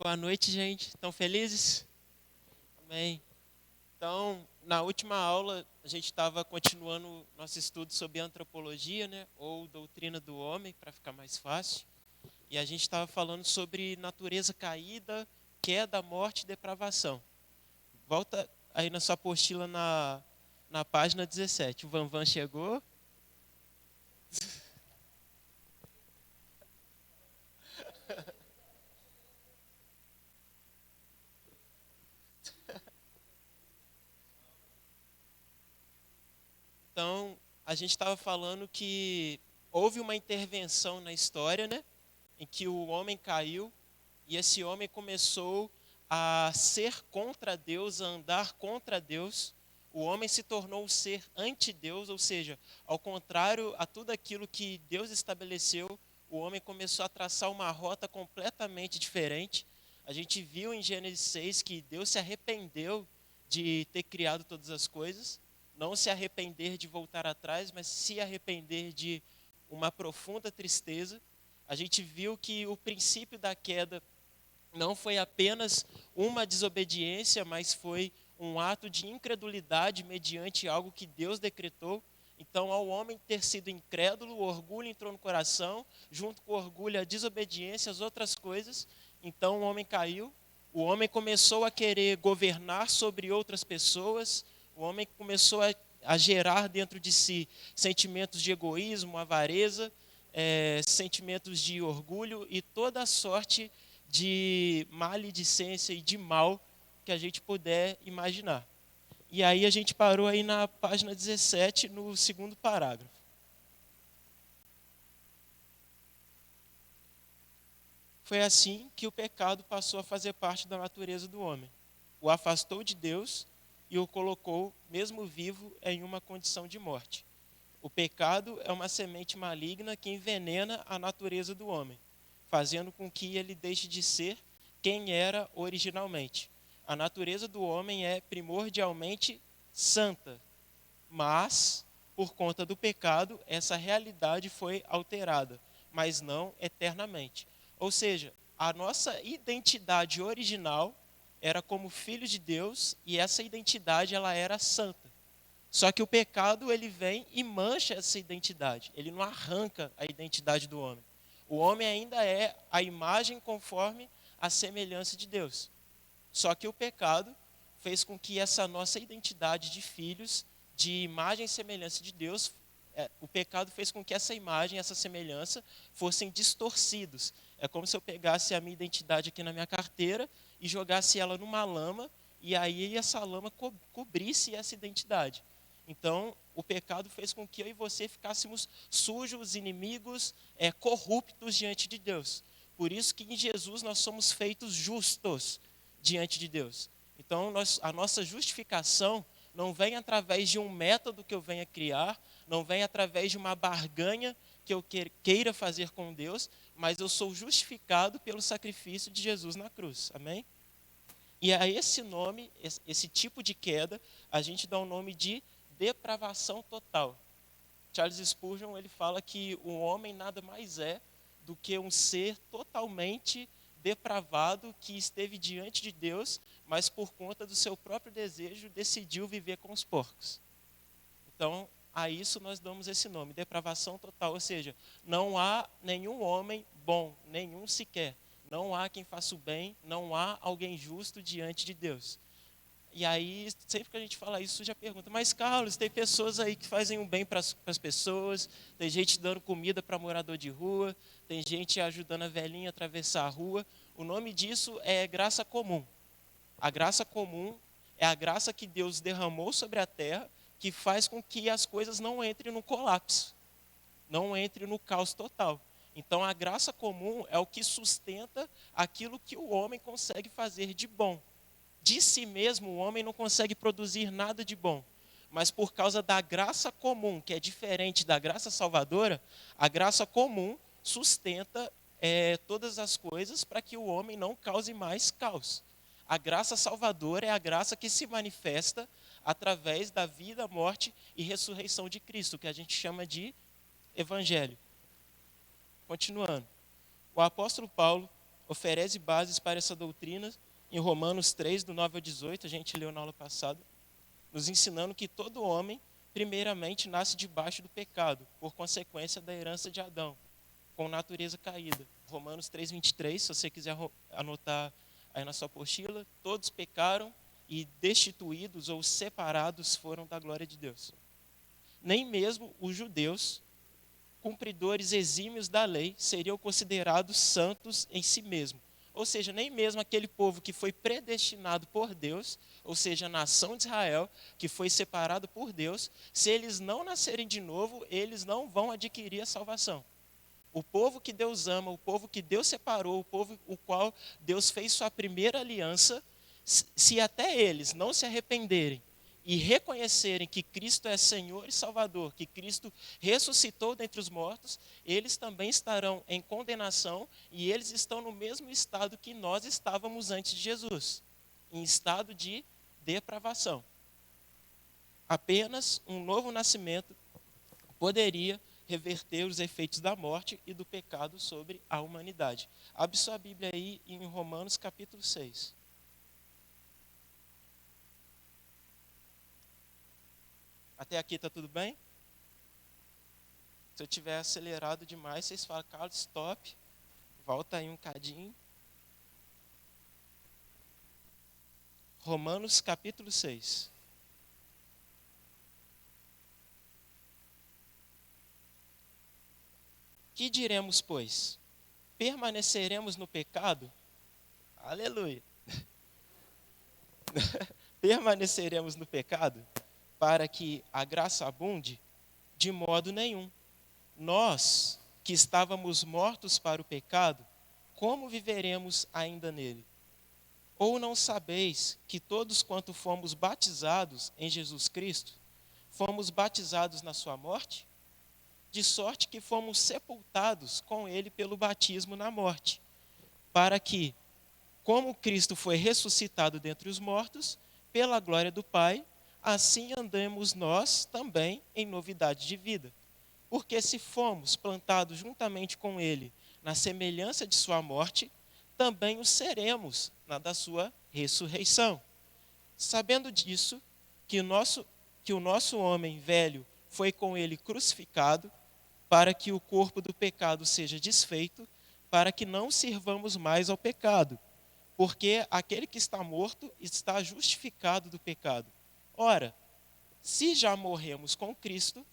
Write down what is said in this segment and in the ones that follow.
Boa noite, gente. Estão felizes? Amém. Então, na última aula, a gente estava continuando nosso estudo sobre antropologia, né? Ou doutrina do homem, para ficar mais fácil. E a gente estava falando sobre natureza caída, queda, morte e depravação. Volta aí na sua apostila na página 17. O Vanvan chegou. Então, a gente estava falando que houve uma intervenção na história, né? Em que o homem caiu e esse homem começou a ser contra Deus, a andar contra Deus. O homem se tornou um ser anti-Deus, ou seja, ao contrário a tudo aquilo que Deus estabeleceu, o homem começou a traçar uma rota completamente diferente. A gente viu em Gênesis 6 que Deus se arrependeu de ter criado todas as coisas, não se arrepender de voltar atrás, mas se arrepender de uma profunda tristeza. A gente viu que o princípio da queda não foi apenas uma desobediência, mas foi um ato de incredulidade mediante algo que Deus decretou. Então, ao homem ter sido incrédulo, o orgulho entrou no coração, junto com o orgulho, a desobediência, as outras coisas. Então, o homem caiu, o homem começou a querer governar sobre outras pessoas, o homem começou a gerar dentro de si sentimentos de egoísmo, avareza, sentimentos de orgulho e toda a sorte de maledicência e de mal que a gente puder imaginar. E aí a gente parou aí na página 17, no segundo parágrafo. Foi assim que o pecado passou a fazer parte da natureza do homem. O afastou de Deus e o colocou, mesmo vivo, em uma condição de morte. O pecado é uma semente maligna que envenena a natureza do homem, fazendo com que ele deixe de ser quem era originalmente. A natureza do homem é primordialmente santa, mas, por conta do pecado, essa realidade foi alterada, mas não eternamente. Ou seja, a nossa identidade original era como filho de Deus e essa identidade ela era santa. Só que o pecado ele vem e mancha essa identidade. Ele não arranca a identidade do homem. O homem ainda é a imagem conforme a semelhança de Deus. Só que o pecado fez com que essa nossa identidade de filhos, de imagem e semelhança de Deus, o pecado fez com que essa imagem, essa semelhança fossem distorcidos. É como se eu pegasse a minha identidade aqui na minha carteira e jogasse ela numa lama e aí essa lama cobrisse essa identidade. Então, o pecado fez com que eu e você ficássemos sujos, inimigos, corruptos diante de Deus. Por isso que em Jesus nós somos feitos justos diante de Deus. Então, a nossa justificação não vem através de um método que eu venha criar, não vem através de uma barganha que eu queira fazer com Deus, mas eu sou justificado pelo sacrifício de Jesus na cruz. Amém? E a esse nome, esse tipo de queda, a gente dá o nome de depravação total. Charles Spurgeon ele fala que o homem nada mais é do que um ser totalmente depravado que esteve diante de Deus, mas por conta do seu próprio desejo decidiu viver com os porcos. Então, a isso nós damos esse nome, depravação total, ou seja, não há nenhum homem bom, nenhum sequer. Não há quem faça o bem, não há alguém justo diante de Deus. E aí, sempre que a gente fala isso, já pergunta, mas Carlos, tem pessoas aí que fazem um bem para as pessoas, tem gente dando comida para morador de rua, tem gente ajudando a velhinha a atravessar a rua. O nome disso é graça comum. A graça comum é a graça que Deus derramou sobre a terra, que faz com que as coisas não entrem no colapso, não entrem no caos total. Então, a graça comum é o que sustenta aquilo que o homem consegue fazer de bom. De si mesmo, o homem não consegue produzir nada de bom. Mas por causa da graça comum, que é diferente da graça salvadora, a graça comum sustenta todas as coisas para que o homem não cause mais caos. A graça salvadora é a graça que se manifesta através da vida, morte e ressurreição de Cristo, que a gente chama de evangelho. Continuando. O apóstolo Paulo, oferece bases para essa doutrina em Romanos 3, do 9 ao 18, a gente leu na aula passada, nos ensinando que todo homem, primeiramente, nasce debaixo do pecado, por consequência da herança de Adão, com natureza caída. Romanos 3, 23, se você quiser anotar aí na sua apostila, todos pecaram e destituídos ou separados foram da glória de Deus. Nem mesmo os judeus, cumpridores exímios da lei, seriam considerados santos em si mesmos. Ou seja, nem mesmo aquele povo que foi predestinado por Deus, ou seja, a nação de Israel, que foi separado por Deus, se eles não nascerem de novo, eles não vão adquirir a salvação. O povo que Deus ama, o povo que Deus separou, o povo o qual Deus fez sua primeira aliança, se até eles não se arrependerem e reconhecerem que Cristo é Senhor e Salvador, que Cristo ressuscitou dentre os mortos, eles também estarão em condenação e eles estão no mesmo estado que nós estávamos antes de Jesus, em estado de depravação. Apenas um novo nascimento poderia reverter os efeitos da morte e do pecado sobre a humanidade. Abre sua Bíblia aí em Romanos capítulo 6. Até aqui está tudo bem? Se eu tiver acelerado demais, vocês falam, Carlos, stop, volta aí um cadinho. Romanos capítulo 6. Que diremos, pois? Permaneceremos no pecado? Aleluia! Permaneceremos no pecado para que a graça abunde? De modo nenhum. Nós, que estávamos mortos para o pecado, como viveremos ainda nele? Ou não sabeis que todos quanto fomos batizados em Jesus Cristo, fomos batizados na sua morte? De sorte que fomos sepultados com ele pelo batismo na morte, para que, como Cristo foi ressuscitado dentre os mortos, pela glória do Pai, assim andemos nós também em novidade de vida. Porque se fomos plantados juntamente com ele na semelhança de sua morte, também o seremos na da sua ressurreição. Sabendo disso, que o nosso homem velho foi com ele crucificado, para que o corpo do pecado seja desfeito, para que não sirvamos mais ao pecado. Porque aquele que está morto está justificado do pecado. Ora, se já morremos com Cristo,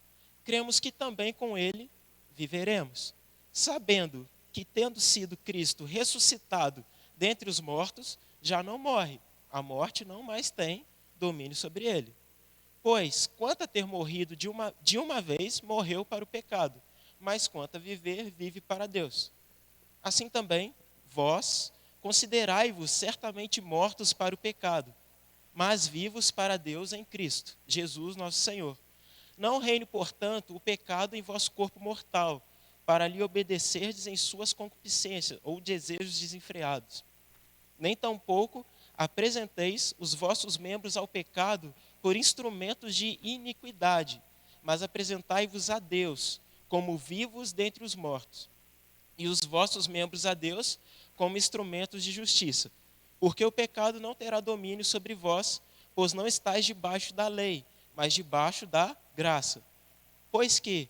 cremos que também com ele viveremos, sabendo que, tendo sido Cristo ressuscitado dentre os mortos, já não morre, a morte não mais tem domínio sobre ele. Pois, quanto a ter morrido de uma vez, morreu para o pecado, mas quanto a viver, vive para Deus. Assim também, vós, considerai-vos certamente mortos para o pecado, mas vivos para Deus em Cristo, Jesus nosso Senhor. Não reine, portanto, o pecado em vosso corpo mortal, para lhe obedecerdes em suas concupiscências ou desejos desenfreados. Nem tampouco apresenteis os vossos membros ao pecado por instrumentos de iniquidade, mas apresentai-vos a Deus como vivos dentre os mortos, e os vossos membros a Deus como instrumentos de justiça. Porque o pecado não terá domínio sobre vós, pois não estáis debaixo da lei, mas debaixo da graça. Pois que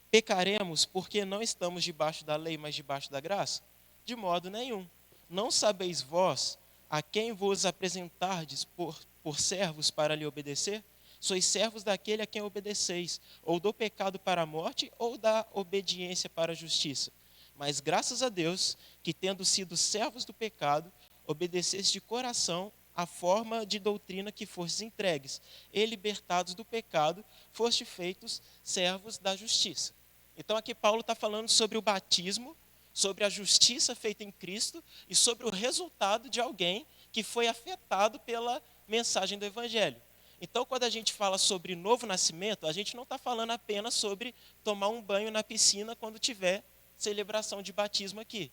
pecaremos porque não estamos debaixo da lei, mas debaixo da graça? De modo nenhum. Não sabeis vós a quem vos apresentardes por servos para lhe obedecer? Sois servos daquele a quem obedeceis, ou do pecado para a morte, ou da obediência para a justiça. Mas graças a Deus, que tendo sido servos do pecado, obedecestes de coração a forma de doutrina que fostes entregues, e libertados do pecado, foste feitos servos da justiça. Então aqui Paulo está falando sobre o batismo, sobre a justiça feita em Cristo e sobre o resultado de alguém que foi afetado pela mensagem do Evangelho. Então, quando a gente fala sobre novo nascimento, a gente não está falando apenas sobre tomar um banho na piscina quando tiver celebração de batismo aqui.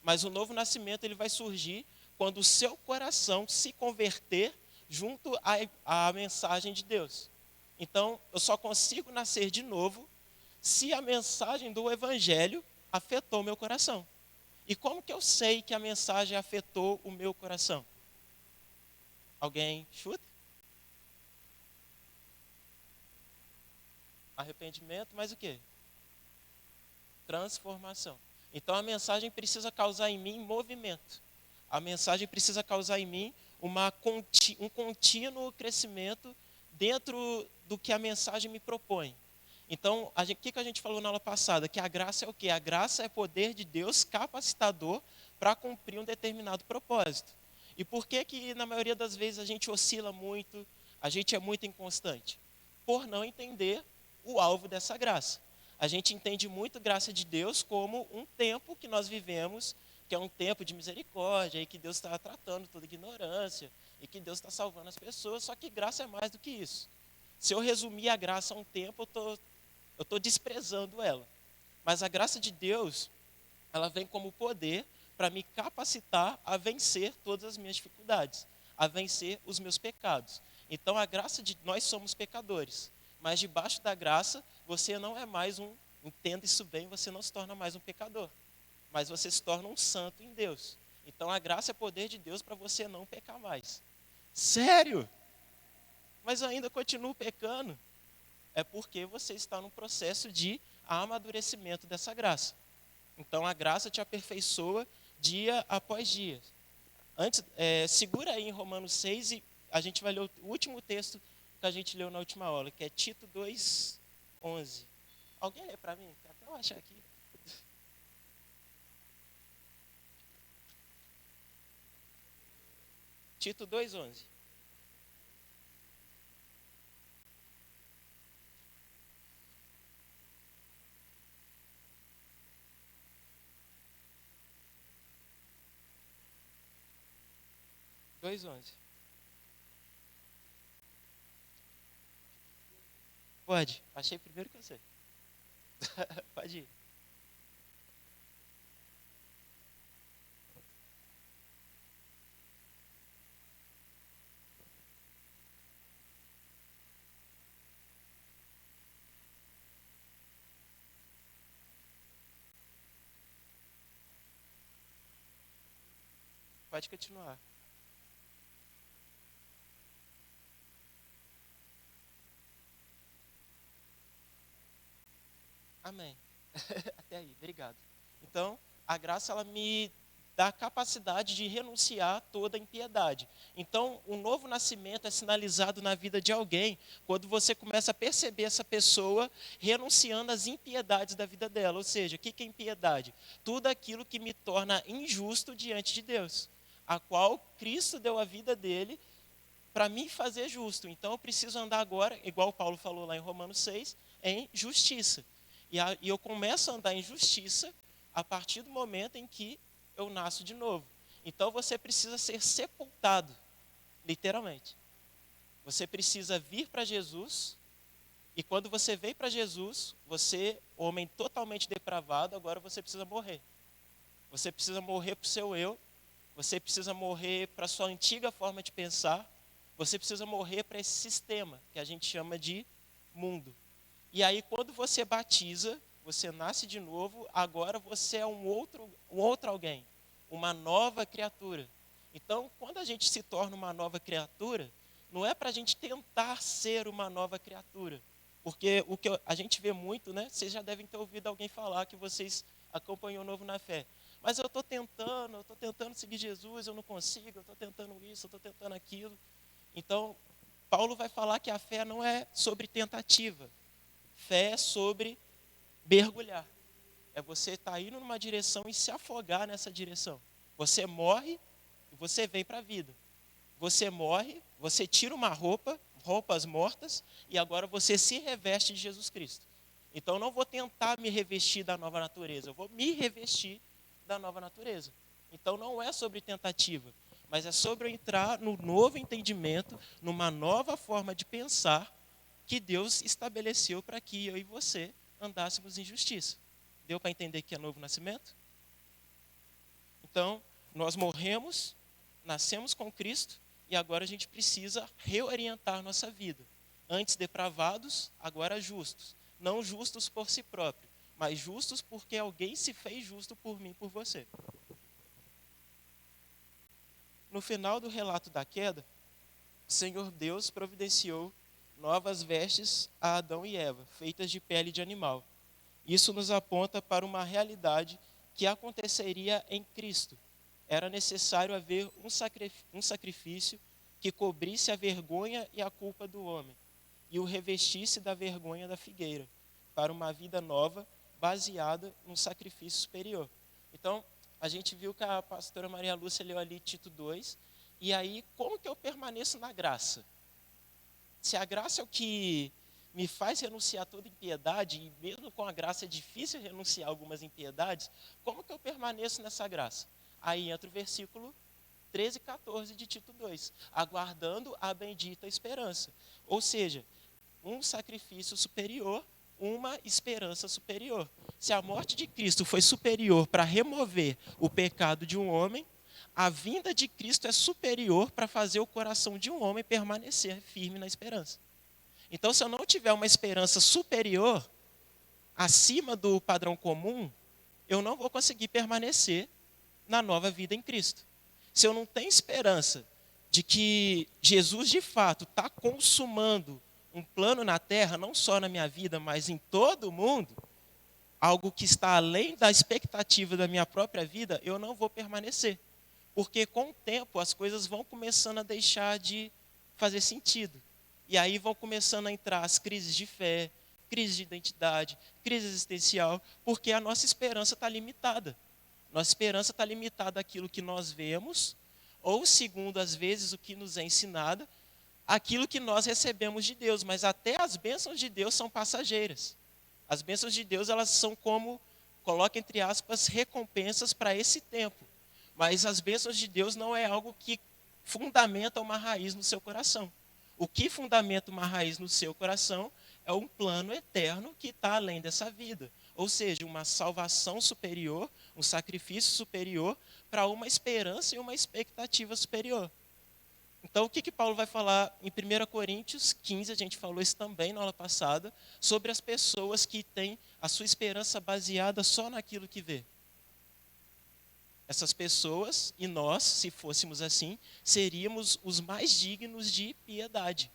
Mas o novo nascimento ele vai surgir quando o seu coração se converter junto à mensagem de Deus. Então, eu só consigo nascer de novo se a mensagem do Evangelho afetou meu coração. E como que eu sei que a mensagem afetou o meu coração? Alguém chuta? Arrependimento, mas o quê? Transformação. Então a mensagem precisa causar em mim movimento. A mensagem precisa causar em mim um contínuo crescimento dentro do que a mensagem me propõe. Então, o que a gente falou na aula passada? Que a graça é o quê? A graça é poder de Deus capacitador para cumprir um determinado propósito. E por que que na maioria das vezes a gente oscila muito, a gente é muito inconstante? Por não entender o alvo dessa graça. A gente entende muito graça de Deus como um tempo que nós vivemos, que é um tempo de misericórdia, e que Deus está tratando toda ignorância, e que Deus está salvando as pessoas, só que graça é mais do que isso. Se eu resumir a graça a um tempo, eu estou desprezando ela. Mas a graça de Deus, ela vem como poder para me capacitar a vencer todas as minhas dificuldades, a vencer os meus pecados. Então a graça de nós somos pecadores, mas debaixo da graça você não é mais entenda isso bem, você não se torna mais um pecador, mas você se torna um santo em Deus. Então a graça é poder de Deus para você não pecar mais. Sério? Mas eu ainda continuo pecando? É porque você está num processo de amadurecimento dessa graça. Então a graça te aperfeiçoa dia após dia. Segura aí em Romanos 6 e a gente vai ler o último texto que a gente leu na última aula, que é Tito 2:11. Alguém lê para mim? Até eu achar aqui. Tito 2:11. Pode. Achei primeiro que você. Pode ir. Pode continuar. Amém. Até aí, obrigado. Então, a graça ela me dá a capacidade de renunciar a toda impiedade. Então, o novo nascimento é sinalizado na vida de alguém quando você começa a perceber essa pessoa renunciando às impiedades da vida dela. Ou seja, o que é impiedade? Tudo aquilo que me torna injusto diante de Deus, a qual Cristo deu a vida dele para me fazer justo. Então, eu preciso andar agora, igual Paulo falou lá em Romanos 6, em justiça. E eu começo a andar em justiça a partir do momento em que eu nasço de novo. Então você precisa ser sepultado, literalmente. Você precisa vir para Jesus, e quando você vem para Jesus, você, homem totalmente depravado, agora você precisa morrer. Você precisa morrer para o seu eu, você precisa morrer para a sua antiga forma de pensar, você precisa morrer para esse sistema que a gente chama de mundo. E aí, quando você batiza, você nasce de novo, agora você é um outro alguém, uma nova criatura. Então, quando a gente se torna uma nova criatura, não é para a gente tentar ser uma nova criatura. Porque o que a gente vê muito, né? Vocês já devem ter ouvido alguém falar que vocês acompanham o Novo na Fé. Mas eu estou tentando seguir Jesus, eu não consigo, eu estou tentando isso, eu estou tentando aquilo. Então, Paulo vai falar que a fé não é sobre tentativa. Fé é sobre mergulhar. É você estar indo numa direção e se afogar nessa direção. Você morre e você vem para a vida. Você morre, você tira uma roupas mortas, e agora você se reveste de Jesus Cristo. Então eu não vou tentar me revestir da nova natureza, eu vou me revestir da nova natureza. Então não é sobre tentativa, mas é sobre eu entrar no novo entendimento, numa nova forma de pensar, que Deus estabeleceu para que eu e você andássemos em justiça. Deu para entender que é novo nascimento? Então, nós morremos, nascemos com Cristo e agora a gente precisa reorientar nossa vida. Antes depravados, agora justos. Não justos por si próprio, mas justos porque alguém se fez justo por mim e por você. No final do relato da queda, o Senhor Deus providenciou novas vestes a Adão e Eva, feitas de pele de animal. Isso nos aponta para uma realidade que aconteceria em Cristo. Era necessário haver um sacrifício que cobrisse a vergonha e a culpa do homem e o revestisse da vergonha da figueira, para uma vida nova, baseada num sacrifício superior. Então, a gente viu que a pastora Maria Lúcia leu ali Tito 2, e aí, como que eu permaneço na graça? Se a graça é o que me faz renunciar toda impiedade, e mesmo com a graça é difícil renunciar algumas impiedades, como que eu permaneço nessa graça? Aí entra o versículo 13 e 14 de Tito 2, aguardando a bendita esperança. Ou seja, um sacrifício superior, uma esperança superior. Se a morte de Cristo foi superior para remover o pecado de um homem, a vinda de Cristo é superior para fazer o coração de um homem permanecer firme na esperança. Então, se eu não tiver uma esperança superior, acima do padrão comum, eu não vou conseguir permanecer na nova vida em Cristo. Se eu não tenho esperança de que Jesus, de fato, está consumando um plano na terra, não só na minha vida, mas em todo o mundo, algo que está além da expectativa da minha própria vida, eu não vou permanecer. Porque com o tempo as coisas vão começando a deixar de fazer sentido. E aí vão começando a entrar as crises de fé, crise de identidade, crise existencial, porque a nossa esperança está limitada. Nossa esperança está limitada àquilo que nós vemos, ou segundo, às vezes, o que nos é ensinado, aquilo que nós recebemos de Deus. Mas até as bênçãos de Deus são passageiras. As bênçãos de Deus, elas são como, coloca entre aspas, recompensas para esse tempo. Mas as bênçãos de Deus não é algo que fundamenta uma raiz no seu coração. O que fundamenta uma raiz no seu coração é um plano eterno que está além dessa vida. Ou seja, uma salvação superior, um sacrifício superior para uma esperança e uma expectativa superior. Então, o que Paulo vai falar em 1 Coríntios 15, a gente falou isso também na aula passada, sobre as pessoas que têm a sua esperança baseada só naquilo que vê. Essas pessoas, e nós, se fôssemos assim, seríamos os mais dignos de piedade.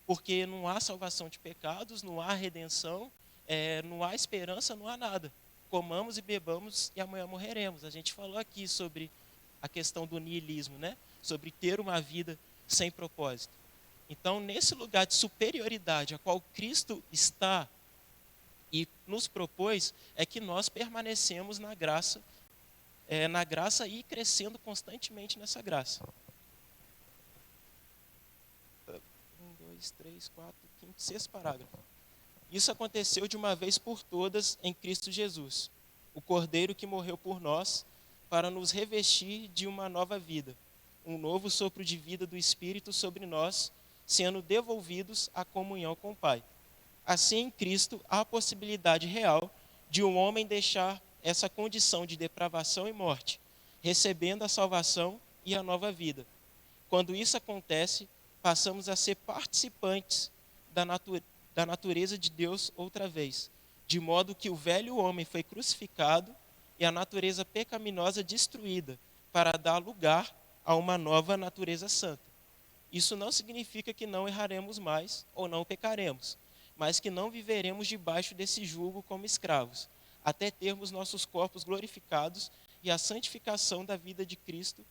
Porque não há salvação de pecados, não há redenção, não há esperança, não há nada. Comamos e bebamos e amanhã morreremos. A gente falou aqui sobre a questão do niilismo, né? Sobre ter uma vida sem propósito. Então, nesse lugar de superioridade a qual Cristo está e nos propôs, é que nós permanecemos na graça e crescendo constantemente nessa graça. 1, 2, 3, 4, 5, 6 parágrafo. Isso aconteceu de uma vez por todas em Cristo Jesus, o Cordeiro que morreu por nós, para nos revestir de uma nova vida, um novo sopro de vida do Espírito sobre nós, sendo devolvidos à comunhão com o Pai. Assim, em Cristo, há a possibilidade real de um homem deixar essa condição de depravação e morte, recebendo a salvação e a nova vida. Quando isso acontece, passamos a ser participantes da natureza de Deus outra vez, de modo que o velho homem foi crucificado e a natureza pecaminosa destruída, para dar lugar a uma nova natureza santa. Isso não significa que não erraremos mais ou não pecaremos, mas que não viveremos debaixo desse jugo como escravos, até termos nossos corpos glorificados e a santificação da vida de Cristo,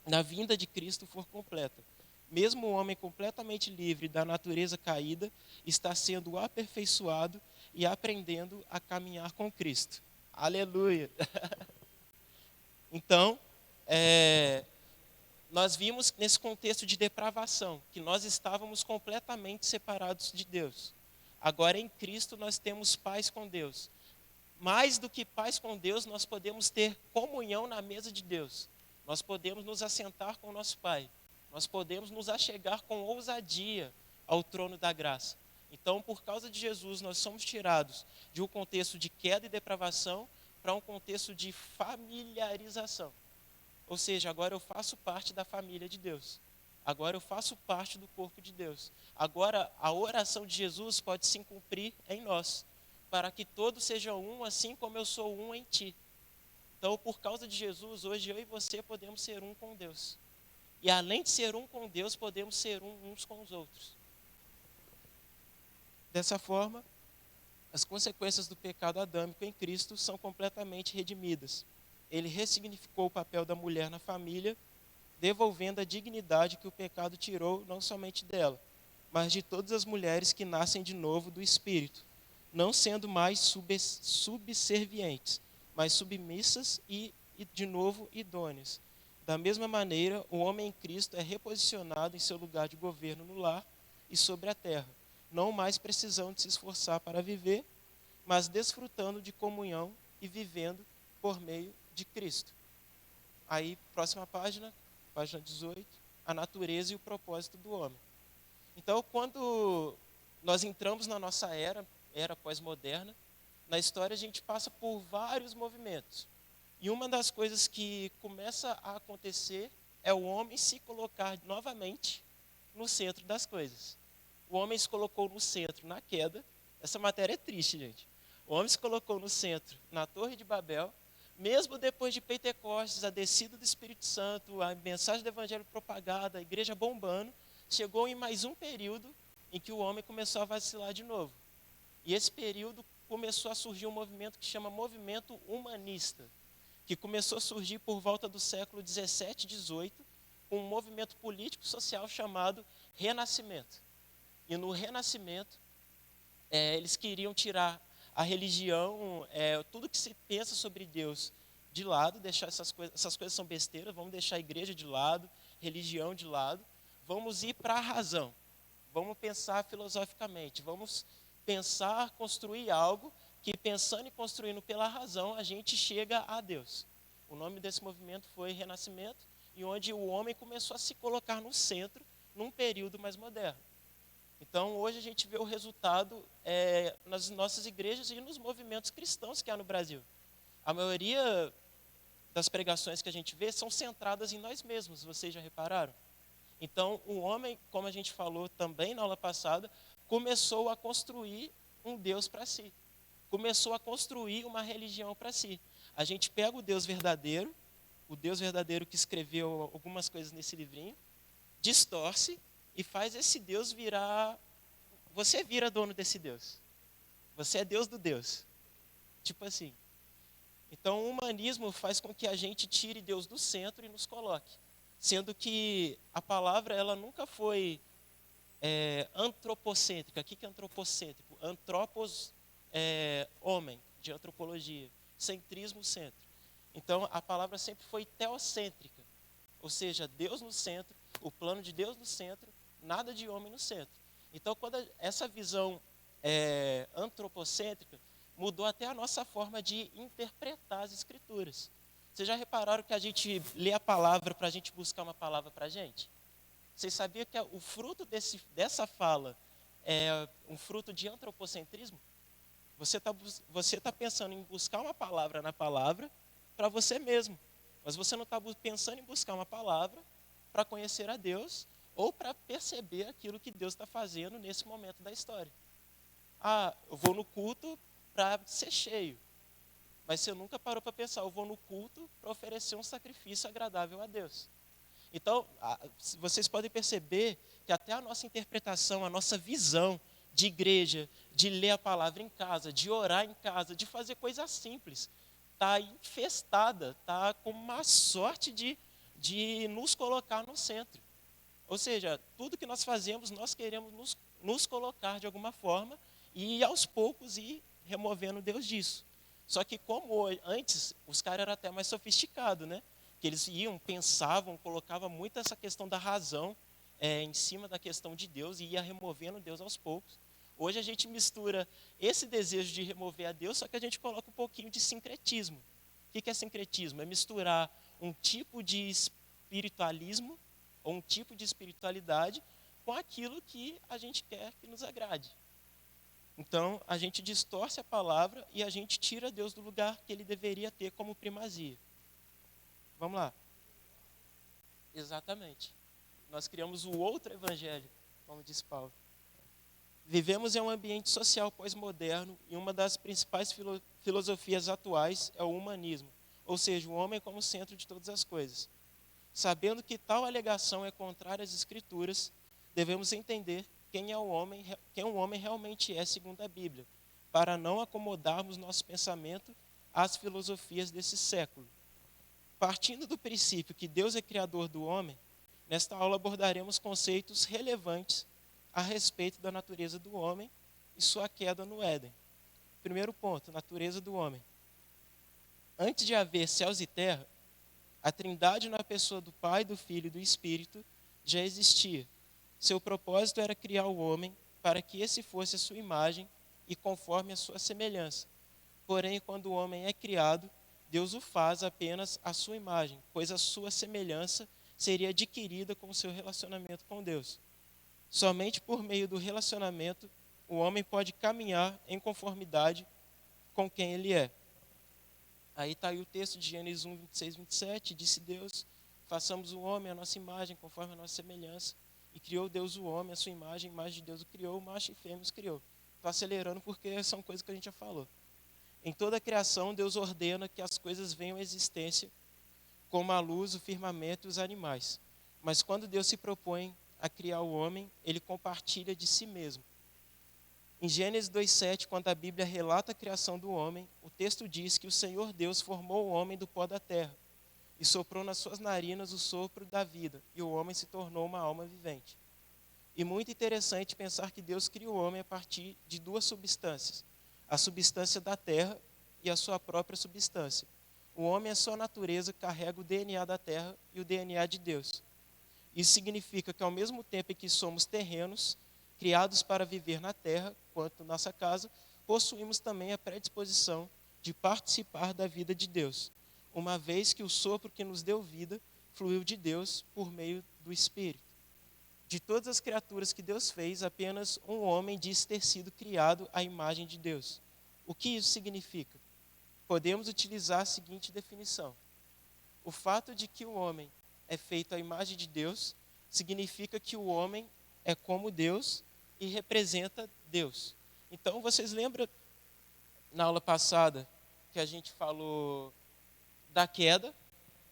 na vinda de Cristo for completa. Mesmo o homem completamente livre da natureza caída está sendo aperfeiçoado e aprendendo a caminhar com Cristo. Aleluia! Então, nós vimos nesse contexto de depravação que nós estávamos completamente separados de Deus. Agora em Cristo nós temos paz com Deus. Mais do que paz com Deus, nós podemos ter comunhão na mesa de Deus. Nós podemos nos assentar com o nosso Pai. Nós podemos nos achegar com ousadia ao trono da graça. Então, por causa de Jesus, nós somos tirados de um contexto de queda e depravação para um contexto de familiarização. Ou seja, agora eu faço parte da família de Deus. Agora eu faço parte do corpo de Deus. Agora a oração de Jesus pode se cumprir em nós, para que todos sejam um, assim como eu sou um em ti. Então, por causa de Jesus, hoje eu e você podemos ser um com Deus. E além de ser um com Deus, podemos ser uns com os outros. Dessa forma, as consequências do pecado adâmico em Cristo são completamente redimidas. Ele ressignificou o papel da mulher na família, devolvendo a dignidade que o pecado tirou não somente dela, mas de todas as mulheres que nascem de novo do Espírito, não sendo mais subservientes, mas submissas e, de novo, idôneas. Da mesma maneira, o homem em Cristo é reposicionado em seu lugar de governo no lar e sobre a terra, não mais precisando de se esforçar para viver, mas desfrutando de comunhão e vivendo por meio de Cristo. Aí, próxima página, página 18, a natureza e o propósito do homem. Então, quando nós entramos na nossa era pós-moderna, na história a gente passa por vários movimentos. E uma das coisas que começa a acontecer é o homem se colocar novamente no centro das coisas. O homem se colocou no centro na queda. Essa matéria é triste, gente. O homem se colocou no centro na Torre de Babel, mesmo depois de Pentecostes, a descida do Espírito Santo, a mensagem do Evangelho propagada, a igreja bombando, chegou em mais um período em que o homem começou a vacilar de novo. E esse período começou a surgir um movimento que chama movimento humanista, que começou a surgir por volta do século 17, 18, com um movimento político-social chamado Renascimento. E no Renascimento, eles queriam tirar a religião, tudo que se pensa sobre Deus de lado, deixar essas coisas são besteiras, vamos deixar a igreja de lado, religião de lado, vamos ir para a razão, vamos pensar filosoficamente, vamos pensar, construir algo que pensando e construindo pela razão, a gente chega a Deus. O nome desse movimento foi Renascimento, e onde o homem começou a se colocar no centro, num período mais moderno. Então, hoje a gente vê o resultado nas nossas igrejas e nos movimentos cristãos que há no Brasil. A maioria das pregações que a gente vê são centradas em nós mesmos, vocês já repararam? Então, o homem, como a gente falou também na aula passada, começou a construir um Deus para si. Começou a construir uma religião para si. A gente pega o Deus verdadeiro que escreveu algumas coisas nesse livrinho, distorce e faz esse Deus virar... Você vira dono desse Deus. Você é Deus do Deus. Tipo assim. Então, o humanismo faz com que a gente tire Deus do centro e nos coloque. Sendo que a palavra ela nunca foi antropocêntrica. O que é antropocêntrico? Antropos, homem, de antropologia. Centrismo, centro. Então, a palavra sempre foi teocêntrica. Ou seja, Deus no centro, o plano de Deus no centro, nada de homem no centro. Então, quando essa visão antropocêntrica mudou até a nossa forma de interpretar as Escrituras. Vocês já repararam que a gente lê a palavra para a gente buscar uma palavra para a gente? Vocês sabiam que o fruto dessa fala é um fruto de antropocentrismo? Você tá pensando em buscar uma palavra na palavra para você mesmo. Mas você não está pensando em buscar uma palavra para conhecer a Deus ou para perceber aquilo que Deus está fazendo nesse momento da história. Ah, eu vou no culto para ser cheio. Mas você nunca parou para pensar, eu vou no culto para oferecer um sacrifício agradável a Deus. Então, vocês podem perceber que até a nossa interpretação, a nossa visão de igreja, de ler a palavra em casa, de orar em casa, de fazer coisas simples, está infestada, está com uma sorte de nos colocar no centro. Ou seja, tudo que nós fazemos, nós queremos nos colocar de alguma forma e aos poucos ir removendo Deus disso. Só que como antes, os caras eram até mais sofisticados, né? Que eles pensavam, colocavam muito essa questão da razão em cima da questão de Deus e ia removendo Deus aos poucos. Hoje a gente mistura esse desejo de remover a Deus, só que a gente coloca um pouquinho de sincretismo. O que é sincretismo? É misturar um tipo de espiritualismo ou um tipo de espiritualidade com aquilo que a gente quer que nos agrade. Então, a gente distorce a palavra e a gente tira Deus do lugar que ele deveria ter como primazia. Vamos lá. Exatamente. Nós criamos o outro evangelho, como diz Paulo. Vivemos em um ambiente social pós-moderno e uma das principais filosofias atuais é o humanismo, ou seja, o homem como centro de todas as coisas. Sabendo que tal alegação é contrária às Escrituras, devemos entender quem o homem realmente é segundo a Bíblia, para não acomodarmos nosso pensamento às filosofias desse século. Partindo do princípio que Deus é criador do homem, nesta aula abordaremos conceitos relevantes a respeito da natureza do homem e sua queda no Éden. Primeiro ponto, natureza do homem. Antes de haver céus e terra, a Trindade na pessoa do Pai, do Filho e do Espírito já existia. Seu propósito era criar o homem para que esse fosse a sua imagem e conforme a sua semelhança. Porém, quando o homem é criado, Deus o faz apenas à sua imagem, pois a sua semelhança seria adquirida com o seu relacionamento com Deus. Somente por meio do relacionamento, o homem pode caminhar em conformidade com quem ele é. Aí está aí o texto de Gênesis 1, 26, 27, disse Deus, façamos o homem à nossa imagem, conforme a nossa semelhança. E criou Deus o homem, a sua imagem de Deus o criou, macho e fêmea os criou. Estou acelerando porque são coisas que a gente já falou. Em toda a criação, Deus ordena que as coisas venham à existência, como a luz, o firmamento e os animais. Mas quando Deus se propõe a criar o homem, ele compartilha de si mesmo. Em Gênesis 2,7, quando a Bíblia relata a criação do homem, o texto diz que o Senhor Deus formou o homem do pó da terra e soprou nas suas narinas o sopro da vida, e o homem se tornou uma alma vivente. E muito interessante pensar que Deus criou o homem a partir de duas substâncias, a substância da terra e a sua própria substância. O homem, a sua natureza, carrega o DNA da terra e o DNA de Deus. Isso significa que ao mesmo tempo em que somos terrenos, criados para viver na terra, quanto nossa casa, possuímos também a predisposição de participar da vida de Deus, uma vez que o sopro que nos deu vida fluiu de Deus por meio do Espírito. De todas as criaturas que Deus fez, apenas um homem diz ter sido criado à imagem de Deus. O que isso significa? Podemos utilizar a seguinte definição. O fato de que o homem é feito à imagem de Deus significa que o homem é como Deus e representa Deus. Então, vocês lembram, na aula passada, que a gente falou da queda,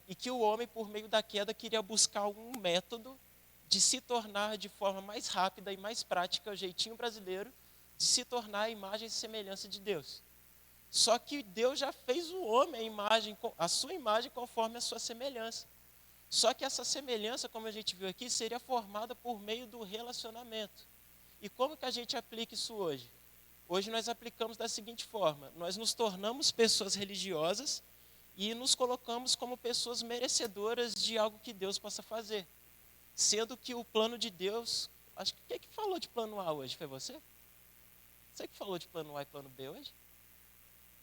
e que o homem, por meio da queda, queria buscar algum método de se tornar de forma mais rápida e mais prática, o jeitinho brasileiro, de se tornar a imagem e semelhança de Deus. Só que Deus já fez o homem a sua imagem conforme a sua semelhança. Só que essa semelhança, como a gente viu aqui, seria formada por meio do relacionamento. E como que a gente aplica isso hoje? Hoje nós aplicamos da seguinte forma: nós nos tornamos pessoas religiosas e nos colocamos como pessoas merecedoras de algo que Deus possa fazer. Sendo que o plano de Deus... Acho que quem é que falou de plano A hoje? Foi você? Você que falou de plano A e plano B hoje?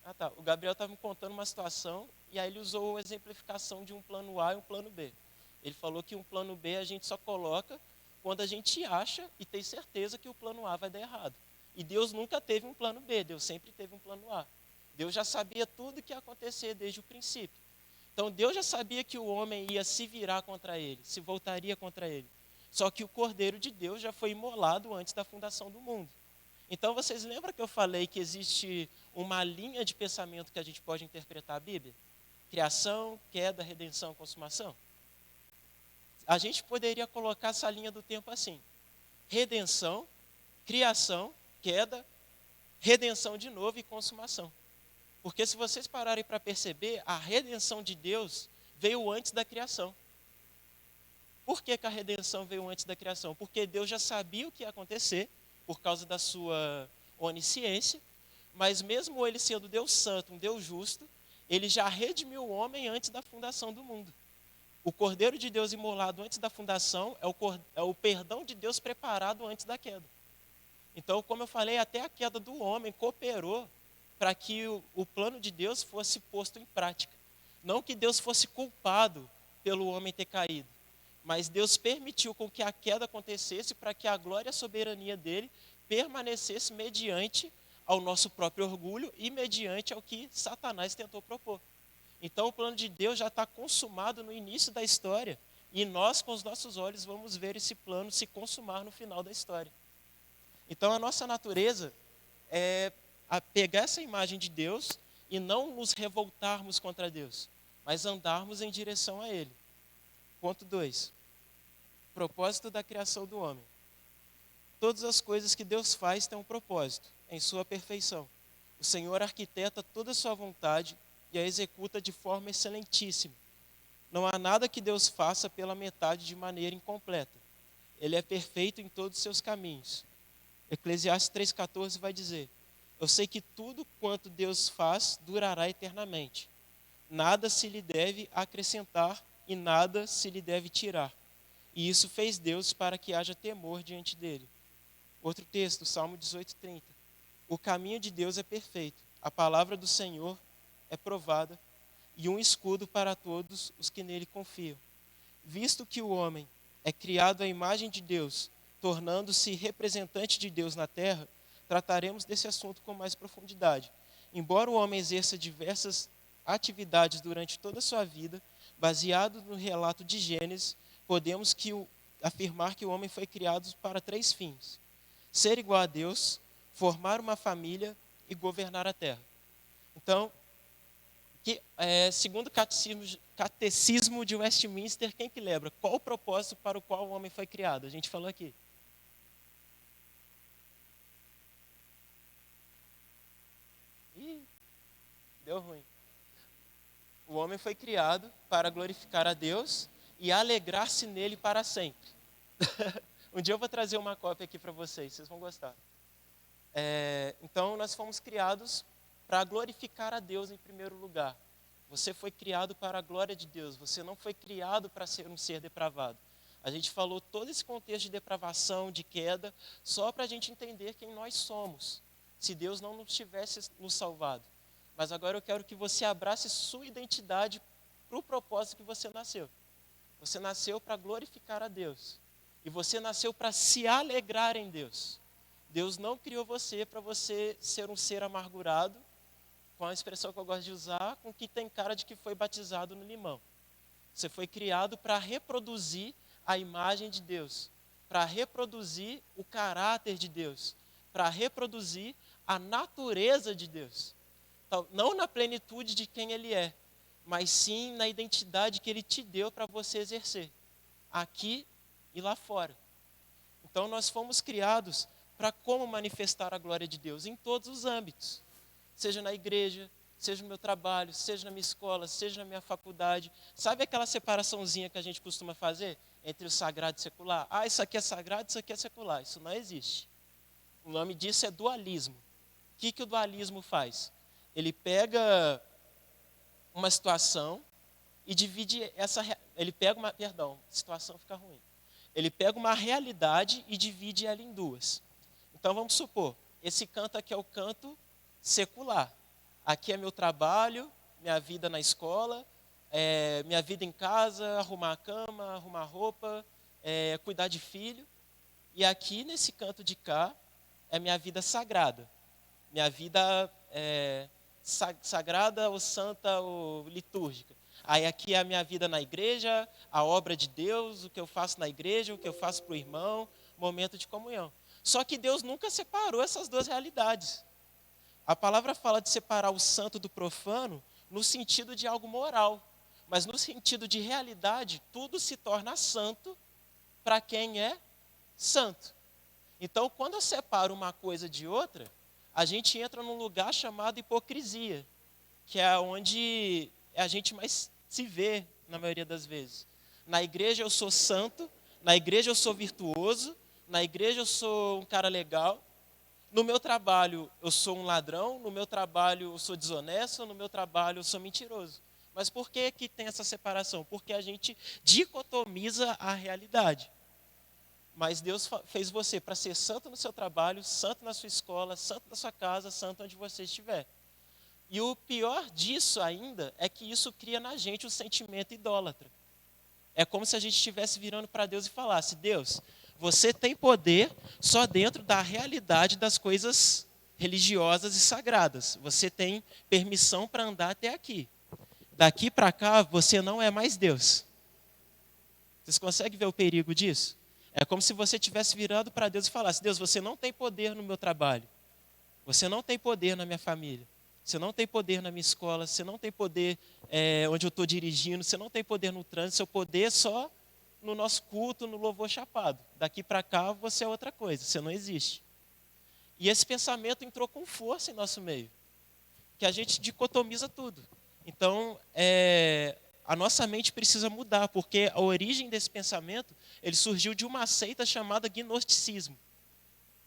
Ah, tá. O Gabriel estava me contando uma situação e aí ele usou a exemplificação de um plano A e um plano B. Ele falou que um plano B a gente só coloca quando a gente acha e tem certeza que o plano A vai dar errado. E Deus nunca teve um plano B, Deus sempre teve um plano A. Deus já sabia tudo o que ia acontecer desde o princípio. Então Deus já sabia que o homem ia se virar contra ele, se voltaria contra ele. Só que o Cordeiro de Deus já foi imolado antes da fundação do mundo. Então vocês lembram que eu falei que existe uma linha de pensamento que a gente pode interpretar a Bíblia? Criação, queda, redenção, consumação. A gente poderia colocar essa linha do tempo assim: redenção, criação, queda, redenção de novo e consumação. Porque se vocês pararem para perceber, a redenção de Deus veio antes da criação. Por que a redenção veio antes da criação? Porque Deus já sabia o que ia acontecer, por causa da sua onisciência, mas mesmo ele sendo Deus santo, um Deus justo, ele já redimiu o homem antes da fundação do mundo. O Cordeiro de Deus imolado antes da fundação é o perdão de Deus preparado antes da queda. Então, como eu falei, até a queda do homem cooperou para que o plano de Deus fosse posto em prática. Não que Deus fosse culpado pelo homem ter caído, mas Deus permitiu com que a queda acontecesse para que a glória e a soberania dele permanecesse mediante ao nosso próprio orgulho e mediante ao que Satanás tentou propor. Então o plano de Deus já está consumado no início da história e nós com os nossos olhos vamos ver esse plano se consumar no final da história. Então a nossa natureza é a pegar essa imagem de Deus e não nos revoltarmos contra Deus, mas andarmos em direção a Ele. Ponto 2. Propósito da criação do homem. Todas as coisas que Deus faz têm um propósito, em sua perfeição. O Senhor arquiteta toda a sua vontade e a executa de forma excelentíssima. Não há nada que Deus faça pela metade de maneira incompleta. Ele é perfeito em todos os seus caminhos. Eclesiastes 3,14 vai dizer: eu sei que tudo quanto Deus faz durará eternamente. Nada se lhe deve acrescentar e nada se lhe deve tirar. E isso fez Deus para que haja temor diante dele. Outro texto, Salmo 18:30. O caminho de Deus é perfeito, a palavra do Senhor é provada e um escudo para todos os que nele confiam. Visto que o homem é criado à imagem de Deus, tornando-se representante de Deus na terra, trataremos desse assunto com mais profundidade. Embora o homem exerça diversas atividades durante toda a sua vida, baseado no relato de Gênesis, podemos afirmar que o homem foi criado para 3 fins: ser igual a Deus, formar uma família e governar a terra. Então, segundo o catecismo de Westminster, quem que lembra? Qual o propósito para o qual o homem foi criado? A gente falou aqui. Ih, deu ruim. O homem foi criado para glorificar a Deus e alegrar-se nele para sempre. Um dia eu vou trazer uma cópia aqui para vocês vão gostar. Então, nós fomos criados para glorificar a Deus em primeiro lugar. Você foi criado para a glória de Deus. Você não foi criado para ser um ser depravado. A gente falou todo esse contexto de depravação, de queda, só para a gente entender quem nós somos, se Deus não nos tivesse nos salvado. Mas agora eu quero que você abrace sua identidade para o propósito que você nasceu. Você nasceu para glorificar a Deus. E você nasceu para se alegrar em Deus. Deus não criou você para você ser um ser amargurado, com a expressão que eu gosto de usar, com que tem cara de que foi batizado no limão. Você foi criado para reproduzir a imagem de Deus, para reproduzir o caráter de Deus, para reproduzir a natureza de Deus. Então, não na plenitude de quem Ele é, mas sim na identidade que Ele te deu para você exercer, aqui e lá fora. Então, nós fomos criados para como manifestar a glória de Deus em todos os âmbitos. Seja na igreja, seja no meu trabalho, seja na minha escola, seja na minha faculdade. Sabe aquela separaçãozinha que a gente costuma fazer entre o sagrado e o secular? Ah, isso aqui é sagrado, isso aqui é secular. Isso não existe. O nome disso é dualismo. O que o dualismo faz? Ele pega uma situação e divide situação fica ruim. Ele pega uma realidade e divide ela em duas. Então vamos supor, esse canto aqui é o canto secular. Aqui é meu trabalho, minha vida na escola, minha vida em casa, arrumar a cama, arrumar a roupa, cuidar de filho. E aqui nesse canto de cá é minha vida sagrada. Minha vida sagrada ou santa ou litúrgica. Aí aqui é a minha vida na igreja, a obra de Deus, o que eu faço na igreja, o que eu faço para o irmão, momento de comunhão. Só que Deus nunca separou essas duas realidades. A palavra fala de separar o santo do profano no sentido de algo moral. Mas no sentido de realidade, tudo se torna santo para quem é santo. Então, quando eu separo uma coisa de outra, a gente entra num lugar chamado hipocrisia, que é onde a gente mais se vê na maioria das vezes. Na igreja eu sou santo, na igreja eu sou virtuoso, na igreja eu sou um cara legal, no meu trabalho eu sou um ladrão, no meu trabalho eu sou desonesto, no meu trabalho eu sou mentiroso. Mas por que tem essa separação? Porque a gente dicotomiza a realidade. Mas Deus fez você para ser santo no seu trabalho, santo na sua escola, santo na sua casa, santo onde você estiver. E o pior disso ainda é que isso cria na gente um sentimento idólatra. É como se a gente estivesse virando para Deus e falasse: Deus, você tem poder só dentro da realidade das coisas religiosas e sagradas. Você tem permissão para andar até aqui. Daqui para cá, você não é mais Deus. Vocês conseguem ver o perigo disso? É como se você estivesse virando para Deus e falasse: Deus, você não tem poder no meu trabalho. Você não tem poder na minha família. Você não tem poder na minha escola. Você não tem poder onde eu estou dirigindo. Você não tem poder no trânsito. Seu poder só no nosso culto, no louvor chapado. Daqui para cá você é outra coisa, você não existe. E esse pensamento entrou com força em nosso meio, que a gente dicotomiza tudo. Então, a nossa mente precisa mudar, porque a origem desse pensamento, ele surgiu de uma seita chamada gnosticismo.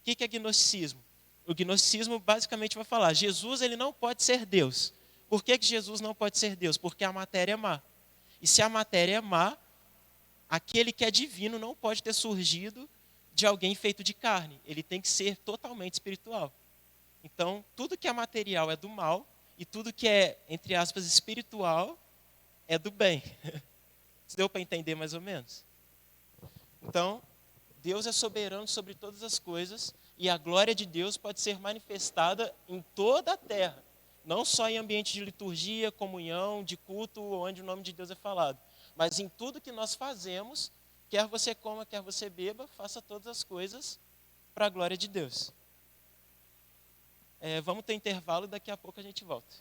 O que é gnosticismo? O gnosticismo basicamente vai falar, Jesus ele não pode ser Deus. Por que Jesus não pode ser Deus? Porque a matéria é má. E se a matéria é má, aquele que é divino não pode ter surgido de alguém feito de carne. Ele tem que ser totalmente espiritual. Então, tudo que é material é do mal e tudo que é, entre aspas, espiritual é do bem. Isso deu para entender mais ou menos? Então, Deus é soberano sobre todas as coisas e a glória de Deus pode ser manifestada em toda a terra. Não só em ambiente de liturgia, comunhão, de culto, onde o nome de Deus é falado. Mas em tudo que nós fazemos, quer você coma, quer você beba, faça todas as coisas para a glória de Deus. Vamos ter intervalo e daqui a pouco a gente volta.